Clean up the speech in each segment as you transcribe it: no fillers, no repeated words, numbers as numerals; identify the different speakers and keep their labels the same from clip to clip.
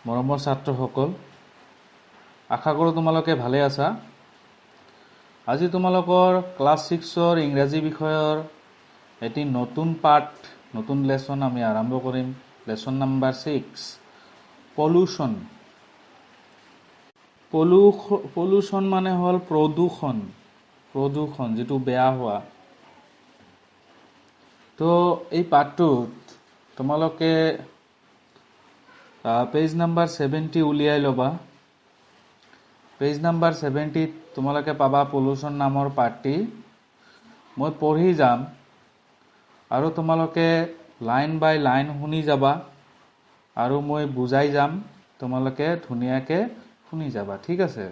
Speaker 1: মৰমৰ ছাত্ৰসকল, আশা কৰোঁ তোমালোকে ভালে আছা। আজি তোমালোকৰ ক্লাছ 6ৰ ইংৰাজী বিষয়ৰ এটি নতুন পাঠ, নতুন লেসন আমি আৰম্ভ কৰিম। Lesson number 6, pollution. পলিউশন মানে হ'ল প্ৰদূষণ, যিটো বেয়া হোৱা। তো এই পাঠটোত তোমালোকে পেজ নাম্বাৰ 70 উলিয়াই ল'বা। পেজ নাম্বাৰ 70ত তোমালোকে পাবা পলিউশন নামৰ পাঠটি। মই পঢ়ি যাম আৰু তোমালোকে লাইন বাই লাইন শুনি যাবা আৰু মই বুজাই যাম, তোমালোকে ধুনীয়াকৈ শুনি যাবা, ঠিক আছে?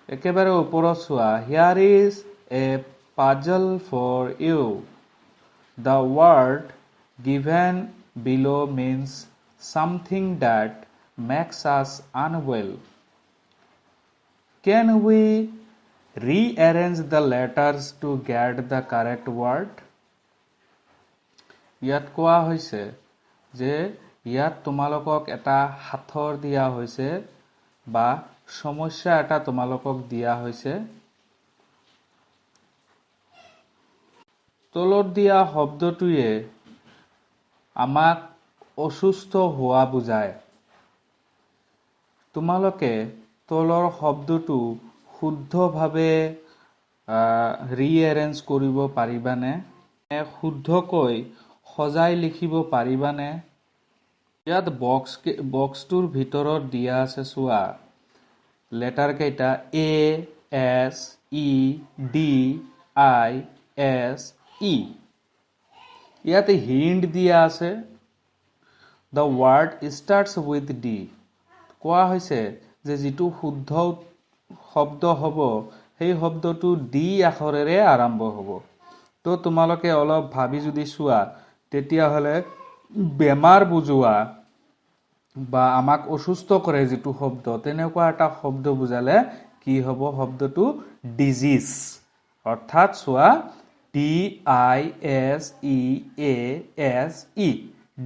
Speaker 1: একেবাৰে ওপৰত চোৱা। Here is a puzzle for you. The word given below means something that makes us unwell. Can we rearrange the letters to get the correct word? ইয়াত কোৱা হৈছে যে ইয়াত তোমালোকক এটা সাথৰ দিয়া হৈছে বা সমস্যা এটা তোমালোকক দিয়া হৈছে। তলত দিয়া শব্দটোৱে আমাক অসুস্থ হোৱা বুজায়। তোমালোকে তলৰ শব্দটো শুদ্ধভাৱে ৰিএৰেঞ্জ কৰিব পাৰিবানে? শুদ্ধকৈ সজাই লিখিব পাৰিবানে? ইয়াত বক্সটোৰ ভিতৰত দিয়া আছে, চোৱা। লেটাৰ কেইটা ASEDISE। ইয়াতে হিণ্ট দিয়া আছে। The word starts with D. কোৱা হৈছে যে যিটো শুদ্ধ শব্দ হ'ব সেই শব্দটো ডি আখৰেৰে আৰম্ভ হ'ব। তো তোমালোকে অলপ ভাবি যদি চোৱা, তেতিয়াহ'লে বেমাৰ বুজোৱা বা আমাক অসুস্থ কৰে যিটো শব্দ, তেনেকুৱা এটা শব্দ বুজালে কি হ'ব? শব্দটো ডিজিজ। অৰ্থাৎ চোৱা, DISEASE,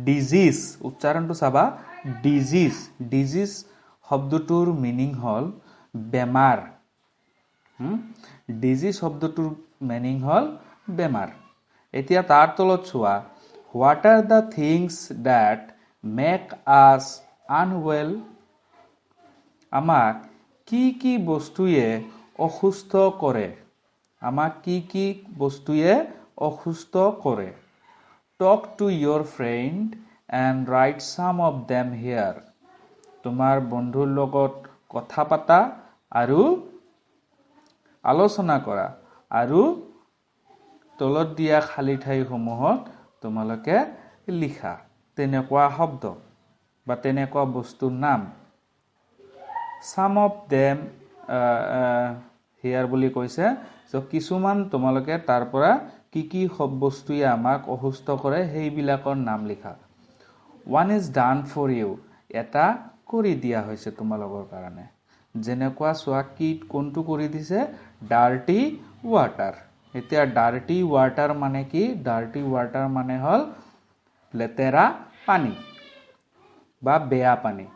Speaker 1: ডিজিজ। উচ্চাৰণটো চাবা, ডিজিজ। ডিজিজ শব্দটোৰ মিনিং হ'ল বেমাৰ। ডিজিজ শব্দটোৰ মিনিং হ'ল বেমাৰ। এতিয়া তাৰ তলত চোৱা, what are the things that make us unveil? আমাক কি কি বস্তুৱে অসুস্থ কৰে? আমাক কি কি বস্তুৱে অসুস্থ কৰে? Talk to your friend and write some of them here. তোমাৰ বন্ধুৰ লগত কথা পাতা আৰু আলোচনা কৰা আৰু তলত দিয়া খালী ঠাইসমূহত তোমালোকে লিখা তেনেকুৱা শব্দ বা তেনেকুৱা বস্তুৰ নাম। সাম অফ দেম হিয়াৰ বুলি কৈছে, কিছুমান তোমালোকে তাৰ পৰা কি কি বস্তুৱে আমাক অসুস্থ কৰে সেইবিলাকৰ নাম লিখা। One is done for you. এটা কৰি দিয়া হৈছে তোমালোকৰ কাৰণে। যেনেকুৱা চোৱা, কোনটো কৰি দিছে? Dirty water. এতিয়া ডাৰ্টি ৱাটাৰ মানে কি? ডাৰ্টি ৱাটাৰ মানে হ'ল লেতেৰা পানী বা বেয়া পানী।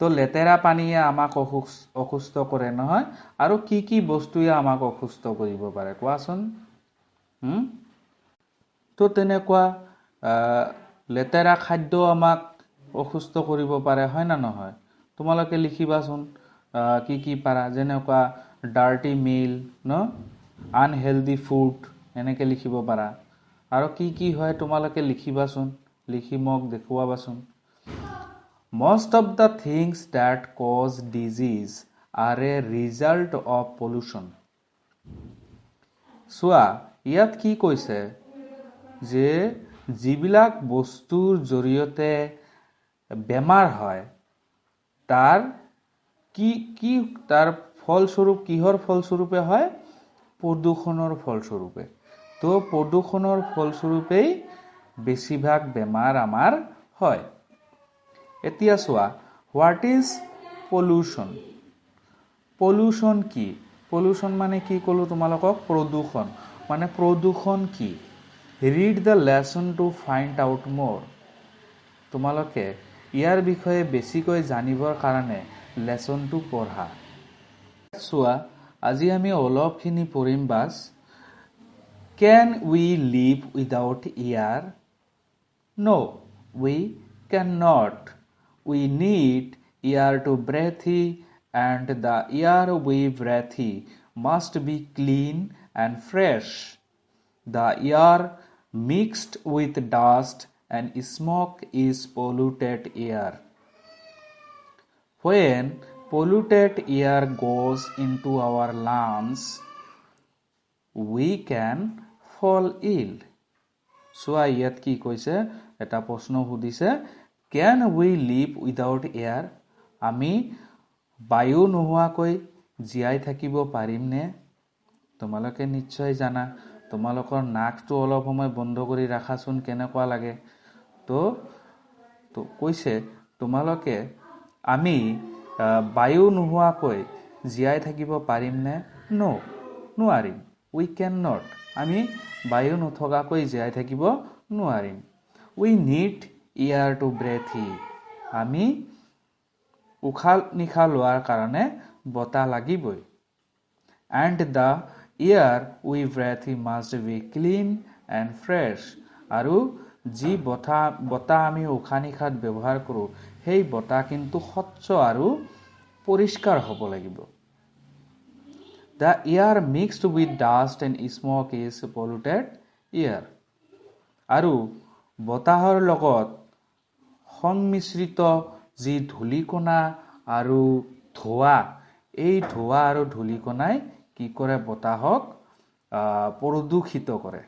Speaker 1: তো লেতেৰা পানীয়ে আমাক অসুস্থ কৰে নহয়। আৰু কি কি বস্তুৱে আমাক অসুস্থ কৰিব পাৰে কোৱাচোন? তো তেনেকুৱা লেতেৰা খাদ্য আমাক অসুস্থ কৰিব পাৰে, হয় না নহয়? তোমালোকে লিখিবাচোন কি কি পাৰা। যেনেকুৱা ডাৰ্টি মিল, আনহেল্ডি ফুড, এনেকৈ লিখিব পাৰা। আৰু কি কি হয় তোমালোকে লিখিবাচোন, লিখি মোক দেখুৱাবাচোন। Most of the things that cause disease are a result of pollution. চোৱা, ইয়াত কি কৈছে যে যিবিলাক বস্তুৰ জৰিয়তে বেমাৰ হয় তাৰ ফলস্বৰূপ, কিহৰ ফলস্বৰূপে হয়? প্ৰদূষণৰ ফলস্বৰূপে। তো প্ৰদূষণৰ ফলস্বৰূপেই বেছিভাগ বেমাৰ আমাৰ হয়। এতিয়া চোৱা, হোৱাট ইজ পলিউশন? পলিউশন কি? পলিউশন মানে কি ক'লো তোমালোকক? প্ৰদূষণ। মানে প্ৰদূষণ কি? Read the lesson to find out more. তোমালোকে ইয়াৰ বিষয়ে বেছিকৈ জানিবৰ কাৰণে লেসনটো পঢ়া চোৱা আজি আমি অলপখিনি পঢ়িম বাস Can we live without air? No, we cannot. We need air to breathe and the air we breathe must be clean and fresh. The air mixed with dust and smoke is polluted air. When polluted air goes into our lungs, we can fall ill. চোৱা ইয়াত কি কৈছে এটা প্ৰশ্ন সুধিছে Can we live without air? আমি বায়ু নোহোৱাকৈ জীয়াই থাকিব পাৰিমনে? তোমালোকে নিশ্চয় জানা তোমালোকৰ নাকটো অলপ সময় বন্ধ কৰি ৰাখাচোন কেনেকুৱা লাগে তো কৈছে তোমালোকে আমি বায়ু নোহোৱাকৈ জীয়াই থাকিব পাৰিমনে? No, নোৱাৰিম. We cannot. আমি বায়ু নথকাকৈ জীয়াই থাকিব নোৱাৰিম. We need air to breathe. আমি উশাহ নিশাহ লোৱাৰ কাৰণে বতাহ লাগিবই. And the air we breathe must be clean and fresh. আৰু যি বতাহ আমি উশাহ নিশাত ব্যৱহাৰ কৰোঁ সেই বতাহ কিন্তু স্বচ্ছ আৰু পৰিষ্কাৰ হ'ব লাগিব. The air mixed with dust and smoke is polluted air. আৰু বতাহৰ লগত সংমিশ্ৰিত যি ধূলিকণা আৰু ধোঁৱা এই ধোঁৱা আৰু ধূলিকণাই কি কৰে বতাহক প্ৰদূষিত কৰে.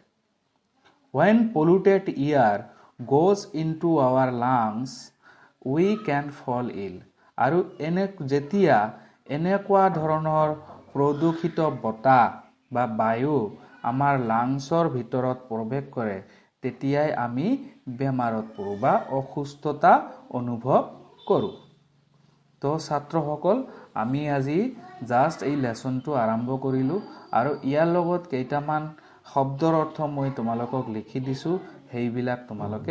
Speaker 1: When polluted air goes into our lungs, we can fall ill. আৰু যেতিয়া এনেকুৱা ধৰণৰ প্ৰদূষিত বতাহ বা বায়ু আমাৰ লাংছৰ ভিতৰত প্ৰৱেশ কৰে তেতিয়াই আমি বেমাৰত পৰো বা অসুস্থতা অনুভৱ কৰোঁ. তো ছাত্ৰসকল আমি আজি জাষ্ট এই লেসনটো আৰম্ভ কৰিলোঁ আৰু ইয়াৰ লগত কেইটামান শব্দৰ অৰ্থ মই তোমালোকক লিখি দিছোঁ সেইবিলাক তোমালোকে